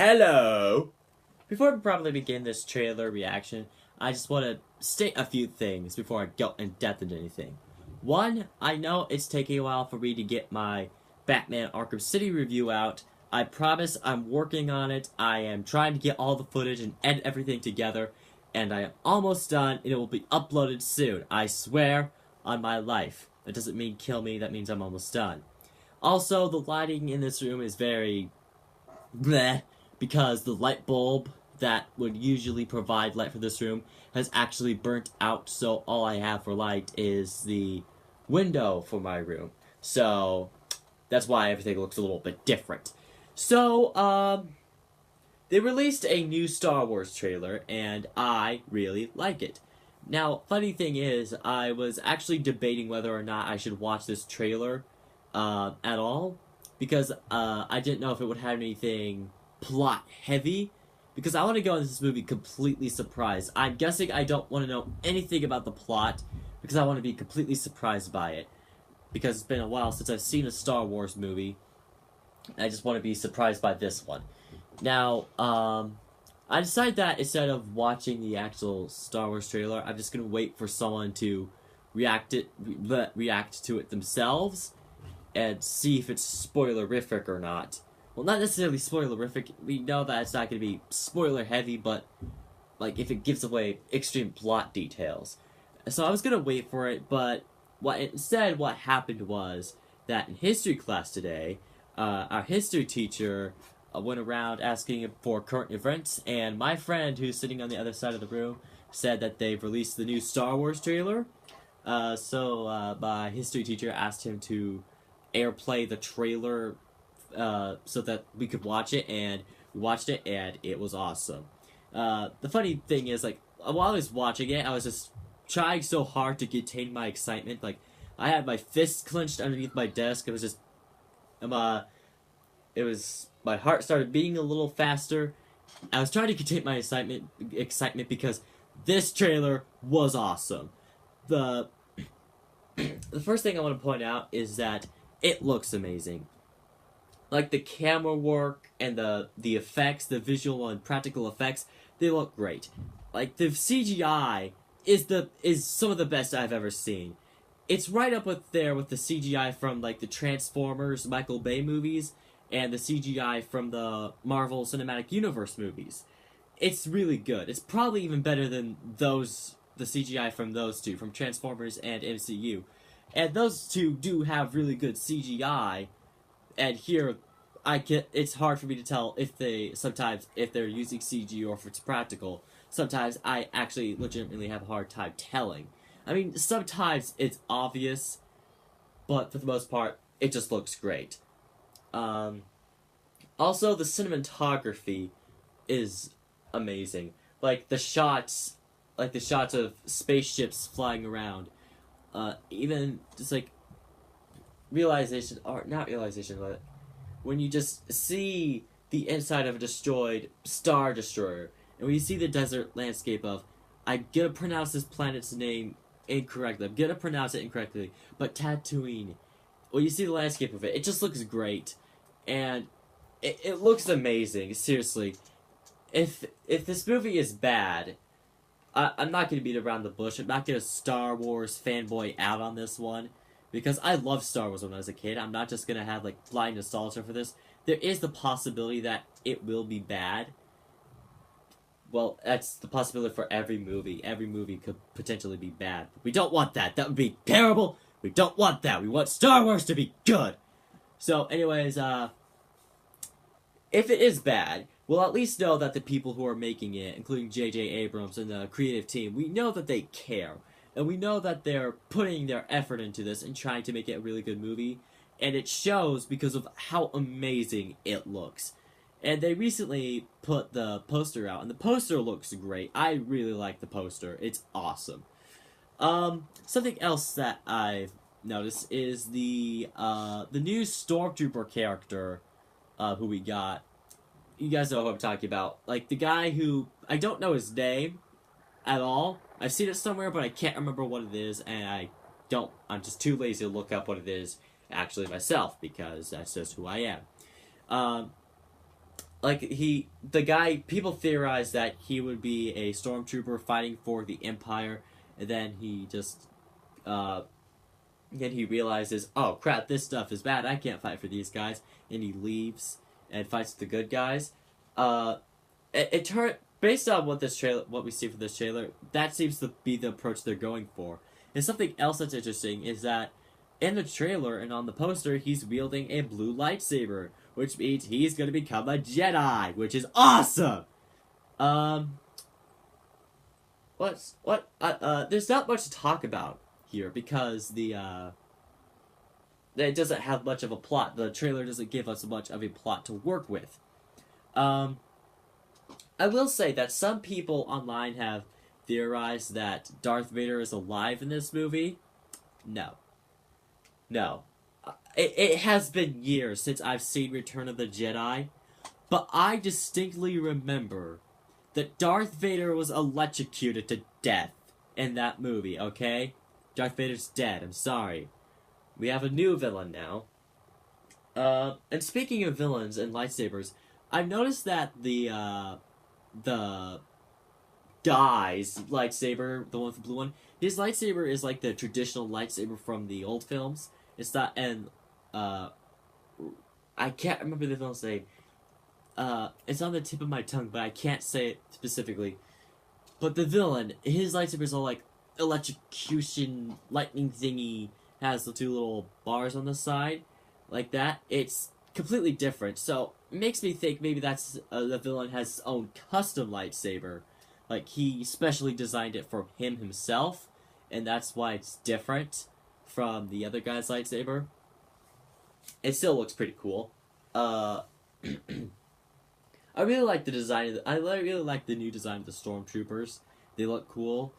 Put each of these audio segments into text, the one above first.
Hello! Before we probably begin this trailer reaction, I just want to state a few things before I go in depth into anything. One, I know it's taking a while for me to get my Batman Arkham City review out. I promise I'm working on it. I am trying to get all the footage and edit everything together, and I am almost done, and it will be uploaded soon. I swear on my life. That doesn't mean kill me, that means I'm almost done. Also, the lighting in this room is very bleh, because the light bulb that would usually provide light for this room has actually burnt out, so all I have for light is the window for my room. So that's why everything looks a little bit different. So, they released a new Star Wars trailer, and I really like it. Now, funny thing is, I was actually debating whether or not I should watch this trailer at all, because I didn't know if it would have anything plot heavy, because I want to go into this movie completely surprised. I'm guessing I don't want to know anything about the plot, because I want to be completely surprised by it, because it's been a while since I've seen a Star Wars movie. I just want to be surprised by this one. Now, I decided that instead of watching the actual Star Wars trailer, I'm just going to wait for someone to react to it themselves and see if it's spoilerific or not. Well, not necessarily spoilerific. We know that it's not going to be spoiler heavy, but like if it gives away extreme plot details. So I was going to wait for it, but what happened was that in history class today, our history teacher went around asking for current events, and my friend who's sitting on the other side of the room said that they've released the new Star Wars trailer. So my history teacher asked him to airplay the trailer so that we could watch it, and we watched it, and it was awesome. The funny thing is, like, while I was watching it, I was just trying so hard to contain my excitement. Like, I had my fists clenched underneath my desk. It was just, my heart started beating a little faster. I was trying to contain my excitement because this trailer was awesome. The first thing I want to point out is that it looks amazing. Like, the camera work and the effects, the visual and practical effects, they look great. Like, the CGI is some of the best I've ever seen. It's right up there with the CGI from, like, the Transformers Michael Bay movies and the CGI from the Marvel Cinematic Universe movies. It's really good. It's probably even better than the CGI from those two, from Transformers and MCU. And those two do have really good CGI, and here it's hard for me to tell if they're using CG or if it's practical. Sometimes I actually legitimately have a hard time telling. I mean, sometimes it's obvious, but for the most part, it just looks great. Also, the cinematography is amazing. Like the shots of spaceships flying around. Even just like not realization, but when you just see the inside of a destroyed Star Destroyer, and when you see the desert landscape of, I'm gonna pronounce this planet's name incorrectly, but Tatooine. When you see the landscape of it, it just looks great, and it looks amazing. Seriously, if this movie is bad, I'm not going to beat around the bush. I'm not going to Star Wars fanboy out on this one, because I loved Star Wars when I was a kid. I'm not just going to have, like, blind nostalgia for this. There is the possibility that it will be bad. Well, that's the possibility for every movie. Every movie could potentially be bad. We don't want that. That would be terrible. We don't want that. We want Star Wars to be good. So, anyways, if it is bad, we'll at least know that the people who are making it, including J.J. Abrams and the creative team, we know that they care. And we know that they're putting their effort into this and trying to make it a really good movie. And it shows because of how amazing it looks. And they recently put the poster out, and the poster looks great. I really like the poster. It's awesome. Something else that I've noticed is the new Stormtrooper character who we got. You guys know who I'm talking about. Like, the guy who, I don't know his name at all. I've seen it somewhere, but I can't remember what it is, and I'm just too lazy to look up what it is actually myself, because that's just who I am. like people theorize that he would be a stormtrooper fighting for the Empire, and then he just then he realizes, oh crap, this stuff is bad, I can't fight for these guys, and he leaves and fights the good guys. It turned, based on what we see from this trailer, that seems to be the approach they're going for. And something else that's interesting is that in the trailer and on the poster, he's wielding a blue lightsaber, which means he's going to become a Jedi, which is awesome. There's not much to talk about here because it doesn't have much of a plot. The trailer doesn't give us much of a plot to work with. I will say that some people online have theorized that Darth Vader is alive in this movie. No. It has been years since I've seen Return of the Jedi, but I distinctly remember that Darth Vader was electrocuted to death in that movie, okay? Darth Vader's dead, I'm sorry. We have a new villain now. And speaking of villains and lightsabers, I've noticed that the guy's lightsaber, the one with the blue one, his lightsaber is like the traditional lightsaber from the old films. It's not, and, I can't remember the villain's name. It's on the tip of my tongue, but I can't say it specifically. But the villain, his lightsaber is all like electrocution, lightning thingy, has the two little bars on the side, like that. It's completely different, so it makes me think maybe that's, the villain has his own custom lightsaber. Like, he specially designed it for him himself, and that's why it's different from the other guy's lightsaber. It still looks pretty cool. I really like the design I really like the new design of the Stormtroopers. They look cool.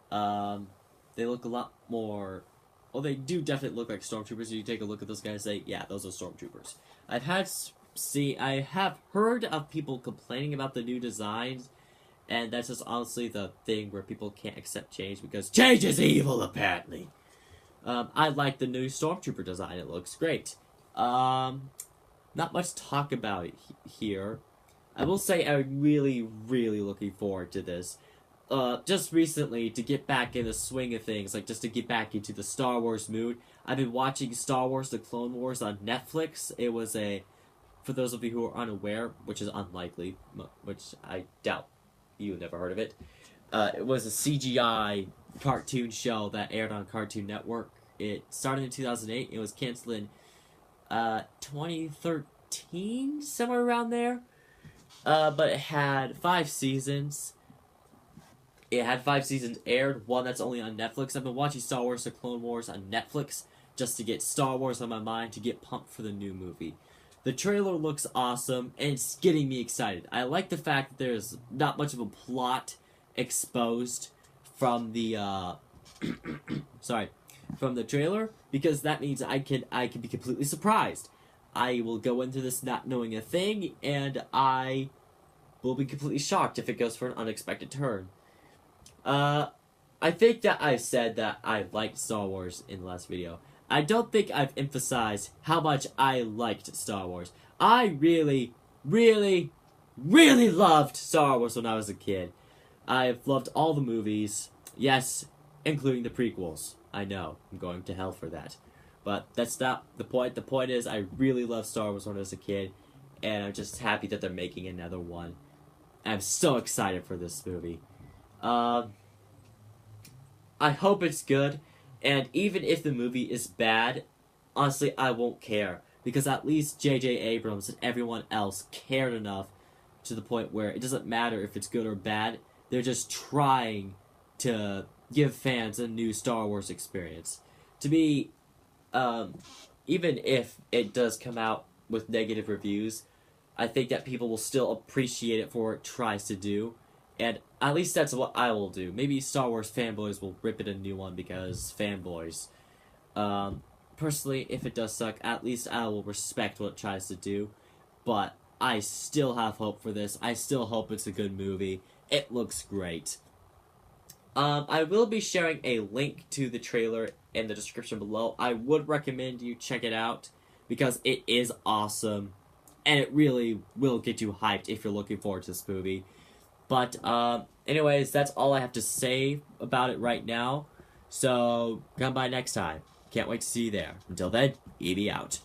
They look a lot more... Well, they do definitely look like Stormtroopers. You take a look at those guys and say, yeah, those are Stormtroopers. I have heard of people complaining about the new designs, and that's just honestly the thing where people can't accept change because change is evil, apparently. I like the new Stormtrooper design. It looks great. Not much to talk about here. I will say I'm really, really looking forward to this. Just recently, to get back in the swing of things, like just to get back into the Star Wars mood, I've been watching Star Wars The Clone Wars on Netflix. It was for those of you who are unaware, which is unlikely, which I doubt you never heard of it, it was a CGI cartoon show that aired on Cartoon Network. It started in 2008. It was canceled in 2013, somewhere around there. But it had 5 seasons. It had 5 seasons aired, one that's only on Netflix. I've been watching Star Wars The Clone Wars on Netflix just to get Star Wars on my mind, to get pumped for the new movie. The trailer looks awesome, and it's getting me excited. I like the fact that there's not much of a plot exposed from the, from the trailer, because that means I can be completely surprised. I will go into this not knowing a thing, and I will be completely shocked if it goes for an unexpected turn. I think that I've said that I liked Star Wars in the last video. I don't think I've emphasized how much I liked Star Wars. I really, really, really loved Star Wars when I was a kid. I've loved all the movies. Yes, including the prequels. I know, I'm going to hell for that. But that's not the point. The point is, I really loved Star Wars when I was a kid, and I'm just happy that they're making another one. I'm so excited for this movie. I hope it's good, and even if the movie is bad, honestly, I won't care, because at least J.J. Abrams and everyone else cared enough to the point where it doesn't matter if it's good or bad, they're just trying to give fans a new Star Wars experience. To me, even if it does come out with negative reviews, I think that people will still appreciate it for what it tries to do. And at least that's what I will do. Maybe Star Wars fanboys will rip it a new one because fanboys. Personally, if it does suck, at least I will respect what it tries to do. But I still have hope for this. I still hope it's a good movie. It looks great. I will be sharing a link to the trailer in the description below. I would recommend you check it out because it is awesome. and it really will get you hyped if you're looking forward to this movie. But, anyways, that's all I have to say about it right now. So, come by next time. Can't wait to see you there. Until then, Evie out.